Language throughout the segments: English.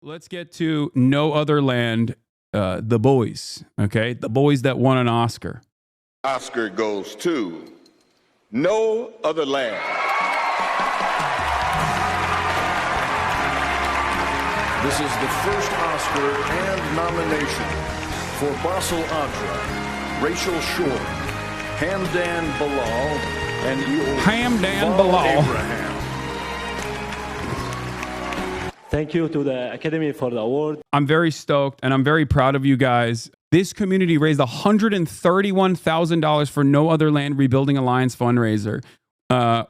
Let's get to No Other Land, The Boys, okay? The Boys that won an Oscar. Oscar goes to No Other Land. This is the first Oscar and nomination for Basil Adra, Rachel Shore, Hamdan Bilal, and Hamdan Bilal. Abraham. Thank you to the Academy for the award. I'm very stoked and I'm very proud of you guys. This community raised $131,000 for No Other Land Rebuilding Alliance fundraiser.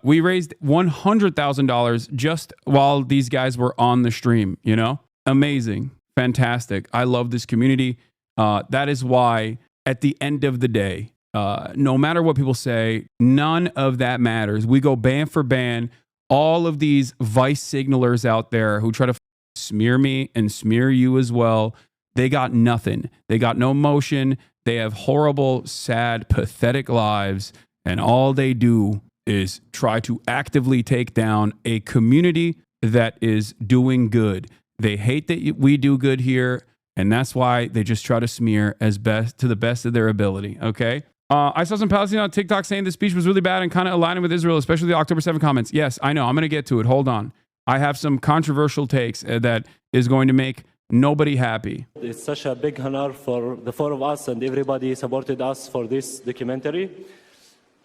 We raised $100,000 just while these guys were on the stream, you know? Amazing. Fantastic. I love this community. That is why at the end of the day, no matter what people say, none of that matters. We go ban for ban. All of these vice signalers out there who try to smear me and smear you as well, they got nothing. They got no motion. They have horrible, sad, pathetic lives. And all they do is try to actively take down a community that is doing good. They hate that we do good here. And that's why they just try to smear as best to the best of their ability. Okay. I saw some Palestinians on TikTok saying the speech was really bad and kind of aligning with Israel, especially the October 7 comments. Yes, I know. I'm going to get to it. Hold on. I have some controversial takes that is going to make nobody happy. It's such a big honor for the four of us and everybody supported us for this documentary.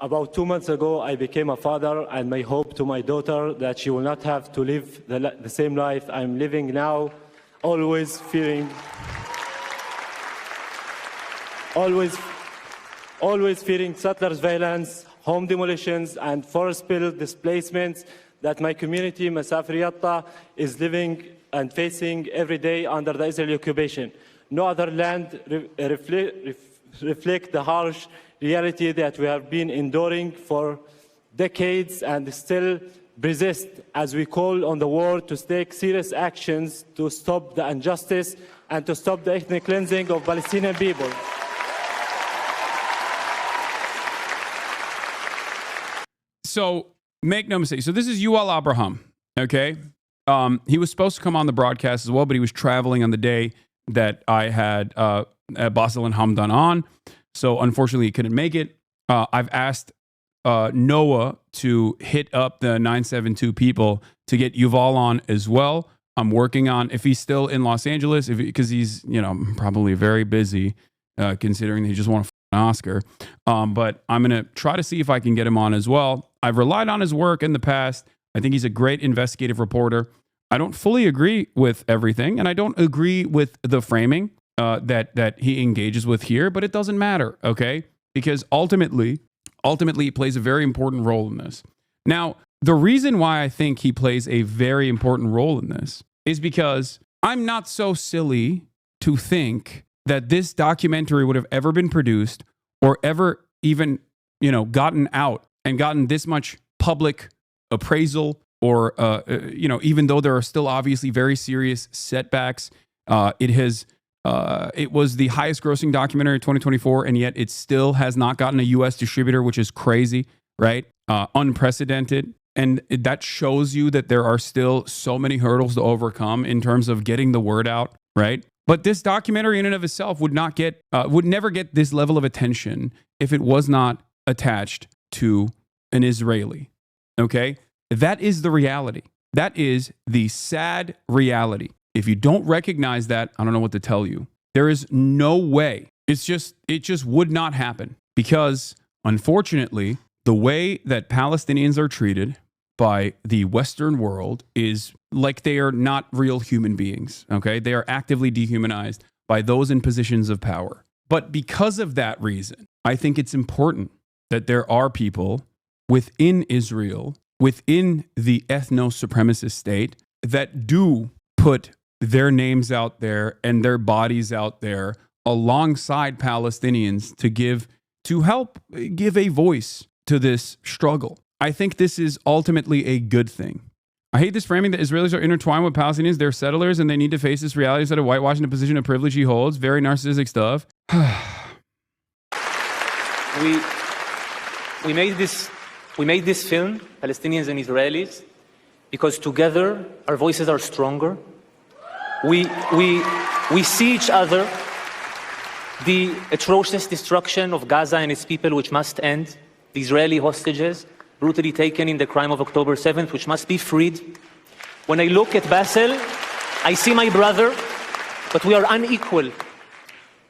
About 2 months ago, I became a father, and my hope to my daughter that she will not have to live the same life I'm living now, always fearing settlers' violence, home demolitions, and forest spill displacements that my community, Masafir Yatta, is living and facing every day under the Israeli occupation. No other land reflect the harsh reality that we have been enduring for decades and still persist as we call on the world to take serious actions to stop the injustice and to stop the ethnic cleansing of Palestinian people. So make no mistake. So this is Yuval Abraham, okay? He was supposed to come on the broadcast as well, but he was traveling on the day that I had Basil and Hamdan on. So unfortunately, he couldn't make it. I've asked Noah to hit up the 972 people to get Yuval on as well. I'm working on, if he's still in Los Angeles, because he's, you know, probably very busy, considering he just won an Oscar. But I'm going to try to see if I can get him on as well. I've relied on his work in the past. I think he's a great investigative reporter. I don't fully agree with everything, and I don't agree with the framing that he engages with here, but it doesn't matter, okay? Because ultimately, he plays a very important role in this. Now, the reason why I think he plays a very important role in this is because I'm not so silly to think that this documentary would have ever been produced or ever even, you know, gotten out and gotten this much public appraisal or, you know, even though there are still obviously very serious setbacks, it was the highest grossing documentary in 2024, and yet it still has not gotten a U.S. distributor, which is crazy, right? Unprecedented. And that shows you that there are still so many hurdles to overcome in terms of getting the word out, right? But this documentary in and of itself would never get this level of attention if it was not attached to an Israeli, okay? That is the reality. That is the sad reality. If you don't recognize that, I don't know what to tell you. There is no way. It just would not happen because, unfortunately, the way that Palestinians are treated by the Western world is like they are not real human beings, okay? They are actively dehumanized by those in positions of power. But because of that reason, I think it's important that there are people within Israel, within the ethno-supremacist state, that do put their names out there and their bodies out there alongside Palestinians to help give a voice to this struggle. I think this is ultimately a good thing. I hate this framing that Israelis are intertwined with Palestinians. They're settlers and they need to face this reality instead of whitewashing the position of privilege he holds. Very narcissistic stuff. We made this film, Palestinians and Israelis, because together our voices are stronger. We see each other. The atrocious destruction of Gaza and its people, which must end. The Israeli hostages brutally taken in the crime of October 7th, which must be freed. When I look at Bassel, I see my brother, but we are unequal.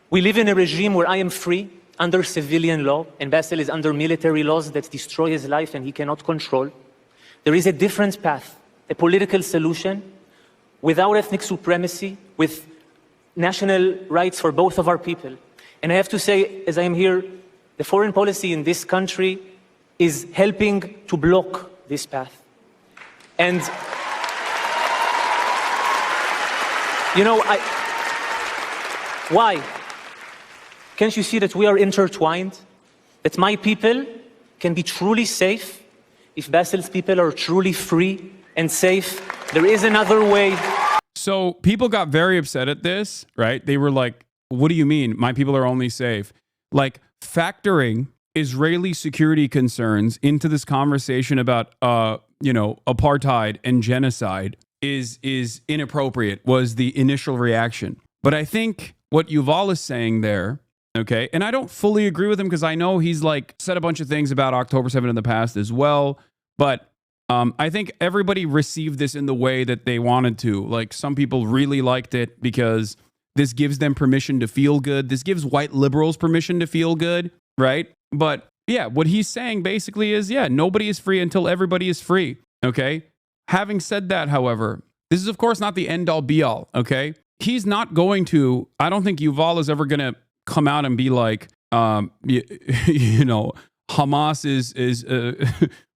We live in a regime where I am free under civilian law, and Bassel is under military laws that destroy his life and he cannot control. There is a different path, a political solution without ethnic supremacy, with national rights for both of our people. And I have to say, as I am here, the foreign policy in this country is helping to block this path. And, you know, why? Can't you see that we are intertwined? That my people can be truly safe if Bassel's people are truly free and safe. There is another way. So people got very upset at this, right? They were like, what do you mean? My people are only safe. Like, factoring Israeli security concerns into this conversation about, apartheid and genocide is inappropriate, was the initial reaction. But I think what Yuval is saying there, okay, and I don't fully agree with him because I know he's like said a bunch of things about October 7th in the past as well, but I think everybody received this in the way that they wanted to. Like, some people really liked it because this gives them permission to feel good. This gives white liberals permission to feel good, right? But yeah, what he's saying basically is, yeah, nobody is free until everybody is free, okay? Having said that, however, this is of course not the end all be all, okay? He's not going to, I don't think Yuval is ever going to come out and be like, Hamas is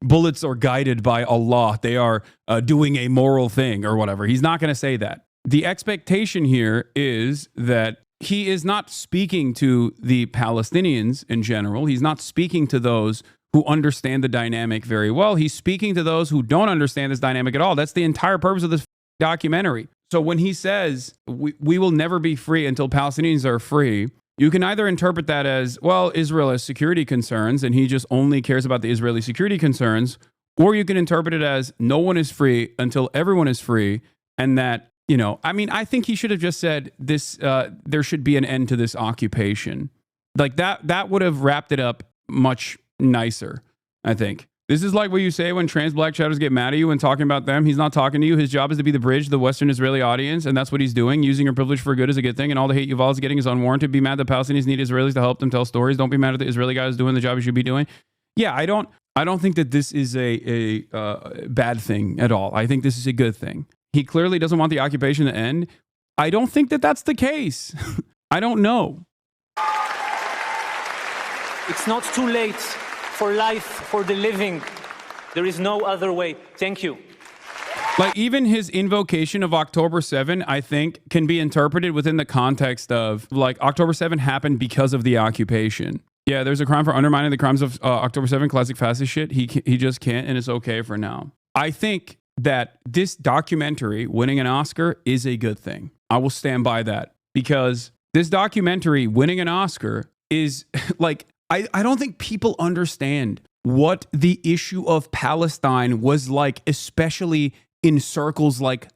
bullets are guided by Allah. They are doing a moral thing or whatever. He's not going to say that. The expectation here is that he is not speaking to the Palestinians in general. He's not speaking to those who understand the dynamic very well. He's speaking to those who don't understand this dynamic at all. That's the entire purpose of this documentary. So when he says we will never be free until Palestinians are free, you can either interpret that as, well, Israel has security concerns and he just only cares about the Israeli security concerns, or you can interpret it as no one is free until everyone is free, and that, I think he should have just said this, there should be an end to this occupation. Like that would have wrapped it up much nicer, I think. This is like what you say when trans black shadows get mad at you and talking about them. He's not talking to you. His job is to be the bridge to the Western Israeli audience, and that's what he's doing. Using your privilege for good is a good thing, and all the hate Yuval is getting is unwarranted. Be mad that Palestinians need Israelis to help them tell stories. Don't be mad at the Israeli guy who's doing the job he should be doing. Yeah, I don't think that this is a bad thing at all. I think this is a good thing. He clearly doesn't want the occupation to end. I don't think that that's the case. I don't know. It's not too late for life, for the living. There is no other way. Thank you. Like, even his invocation of October 7, I think, can be interpreted within the context of, like, October 7 happened because of the occupation. Yeah, there's a crime for undermining the crimes of October 7, classic fascist shit. He just can't, and it's okay for now. I think that this documentary winning an Oscar is a good thing. I will stand by that, because this documentary winning an Oscar is like, I don't think people understand what the issue of Palestine was like, especially in circles like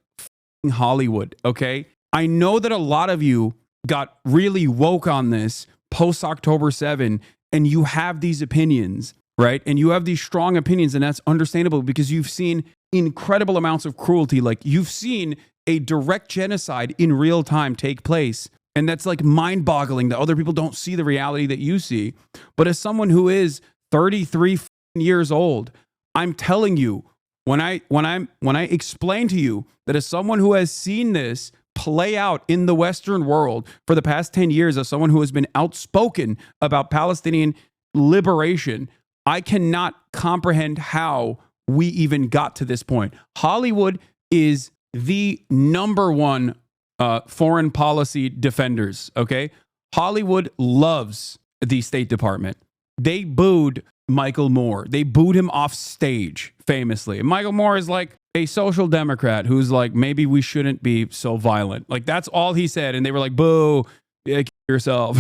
Hollywood, okay? I know that a lot of you got really woke on this post-October 7, and you have these opinions, right? And you have these strong opinions, and that's understandable because you've seen incredible amounts of cruelty. Like, you've seen a direct genocide in real time take place. And that's like mind-boggling that other people don't see the reality that you see. But as someone who is 33 years old, I'm telling you, when I explain to you that as someone who has seen this play out in the Western world for the past 10 years, as someone who has been outspoken about Palestinian liberation, I cannot comprehend how we even got to this point. Hollywood is the number one foreign policy defenders, okay? Hollywood loves the State Department. They booed Michael Moore. They booed him off stage, famously. And Michael Moore is like a social democrat who's like, maybe we shouldn't be so violent. Like, that's all he said. And they were like, boo, yeah, kill yourself,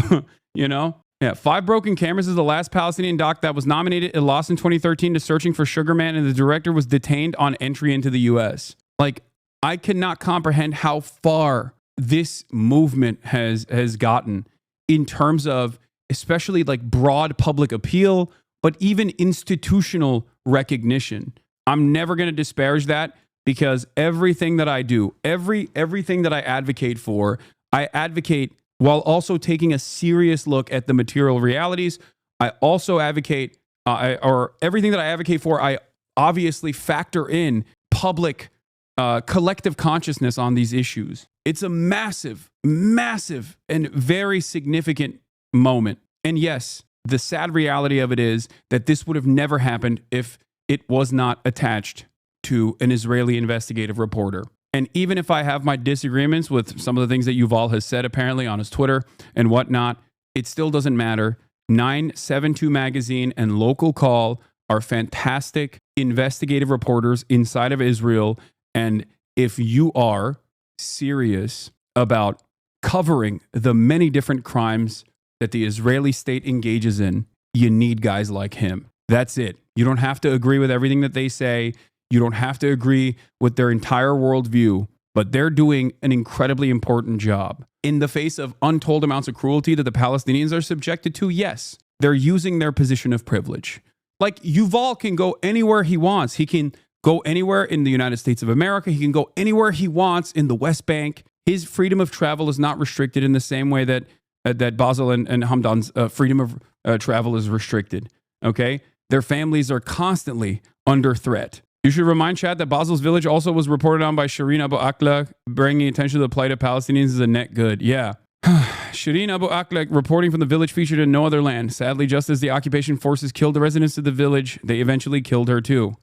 you know? Yeah, Five Broken Cameras is the last Palestinian doc that was nominated. It lost in 2013 to Searching for Sugar Man, and the director was detained on entry into the U.S. Like, I cannot comprehend how far this movement has gotten in terms of especially like broad public appeal, but even institutional recognition. I'm never going to disparage that, because everything that I do, everything that I advocate for, I advocate while also taking a serious look at the material realities. I also advocate, or everything that I advocate for, I obviously factor in public collective consciousness on these issues. It's a massive, massive, and very significant moment. And yes, the sad reality of it is that this would have never happened if it was not attached to an Israeli investigative reporter. And even if I have my disagreements with some of the things that Yuval has said apparently on his Twitter and whatnot, it still doesn't matter. 972 Magazine and Local Call are fantastic investigative reporters inside of Israel. And if you are serious about covering the many different crimes that the Israeli state engages in, you need guys like him. That's it. You don't have to agree with everything that they say. You don't have to agree with their entire worldview, but they're doing an incredibly important job. In the face of untold amounts of cruelty that the Palestinians are subjected to, yes, they're using their position of privilege. Like, Yuval can go anywhere he wants. He can go anywhere in the United States of America. He can go anywhere he wants in the West Bank. His freedom of travel is not restricted in the same way that Basil and Hamdan's freedom of travel is restricted. Okay? Their families are constantly under threat. You should remind Chad that Basil's village also was reported on by Shireen Abu Akleh, bringing attention to the plight of Palestinians is a net good. Yeah. Shireen Abu Akleh reporting from the village featured in No Other Land. Sadly, just as the occupation forces killed the residents of the village, they eventually killed her too.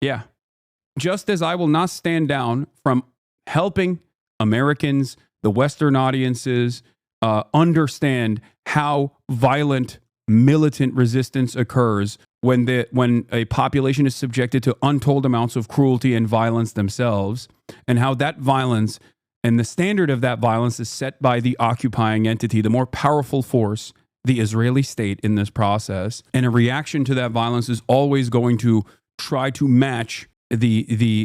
Yeah. Just as I will not stand down from helping Americans, the Western audiences, understand how violent militant resistance occurs when a population is subjected to untold amounts of cruelty and violence themselves, and how that violence and the standard of that violence is set by the occupying entity, the more powerful force, the Israeli state in this process. And a reaction to that violence is always going to try to match the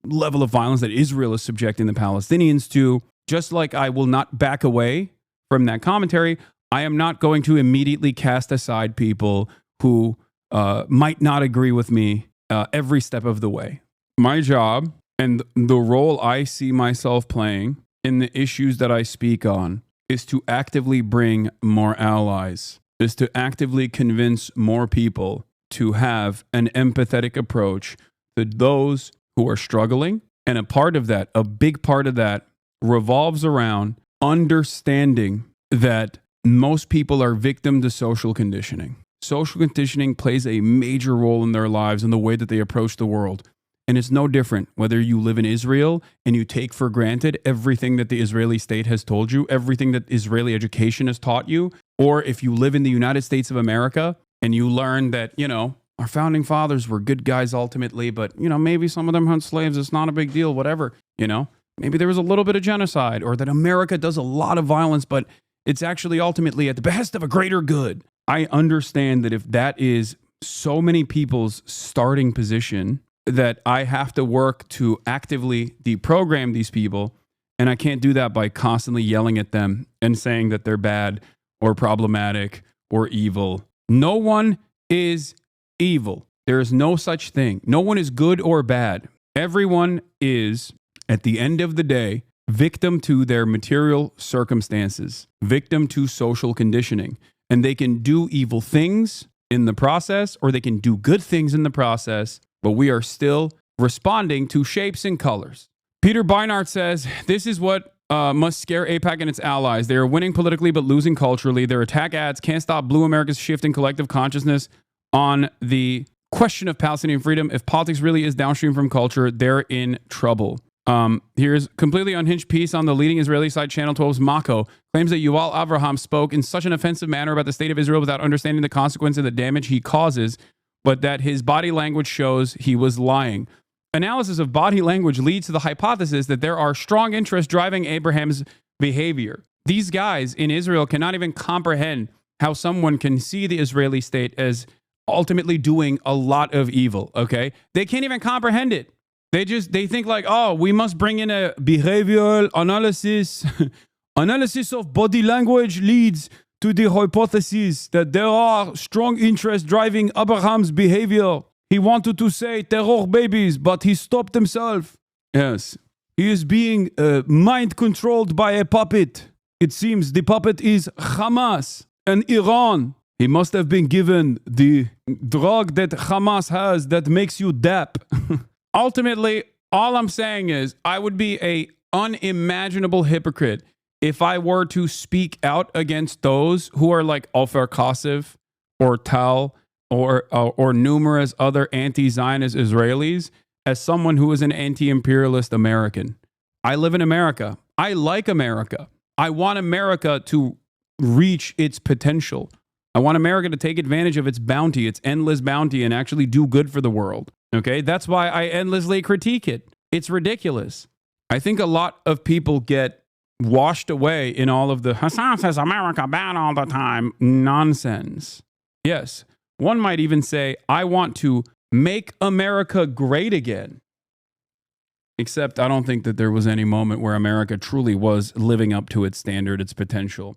level of violence that Israel is subjecting the Palestinians to. Just like I will not back away from that commentary, I am not going to immediately cast aside people who might not agree with me every step of the way. My job and the role I see myself playing in the issues that I speak on is to actively bring more allies, is to actively convince more people to have an empathetic approach to those who are struggling. And a part of that, a big part of that, revolves around understanding that most people are victim to social conditioning. Social conditioning plays a major role in their lives and the way that they approach the world. And it's no different whether you live in Israel and you take for granted everything that the Israeli state has told you, everything that Israeli education has taught you, or if you live in the United States of America and you learn that, our founding fathers were good guys ultimately, but, maybe some of them hunt slaves. It's not a big deal, whatever, Maybe there was a little bit of genocide, or that America does a lot of violence, but it's actually ultimately at the behest of a greater good. I understand that if that is so many people's starting position, that I have to work to actively deprogram these people. And I can't do that by constantly yelling at them and saying that they're bad or problematic or evil. No one is evil. There is no such thing. No one is good or bad. Everyone is, at the end of the day, victim to their material circumstances, victim to social conditioning. And they can do evil things in the process, or they can do good things in the process, but we are still responding to shapes and colors. Peter Beinart says, this is what must scare AIPAC and its allies. They are winning politically but losing culturally. Their attack ads can't stop Blue America's shift in collective consciousness on the question of Palestinian freedom. If politics really is downstream from culture, they're in trouble. Here's completely unhinged piece on the leading Israeli site, Channel 12's Mako, claims that Yuval Avraham spoke in such an offensive manner about the state of Israel without understanding the consequence of the damage he causes, but that his body language shows he was lying. Analysis of body language leads to the hypothesis that there are strong interests driving Abraham's behavior. These guys in Israel cannot even comprehend how someone can see the Israeli state as ultimately doing a lot of evil, okay? They can't even comprehend it. They think like, oh, we must bring in a behavioral analysis. Analysis of body language leads to the hypothesis that there are strong interests driving Abraham's behavior. He wanted to say terror babies, but he stopped himself. Yes. He is being mind controlled by a puppet. It seems the puppet is Hamas and Iran. He must have been given the drug that Hamas has that makes you dap. Ultimately, all I'm saying is I would be a unimaginable hypocrite if I were to speak out against those who are like Ofer Kasif or Tal or numerous other anti-Zionist Israelis as someone who is an anti-imperialist American. I live in America. I like America. I want America to reach its potential. I want America to take advantage of its bounty, its endless bounty, and actually do good for the world. Okay? That's why I endlessly critique it. It's ridiculous. I think a lot of people get washed away in all of the Hasan says America bad all the time nonsense. Yes, one might even say, I want to make America great again. Except I don't think that there was any moment where America truly was living up to its standard, its potential.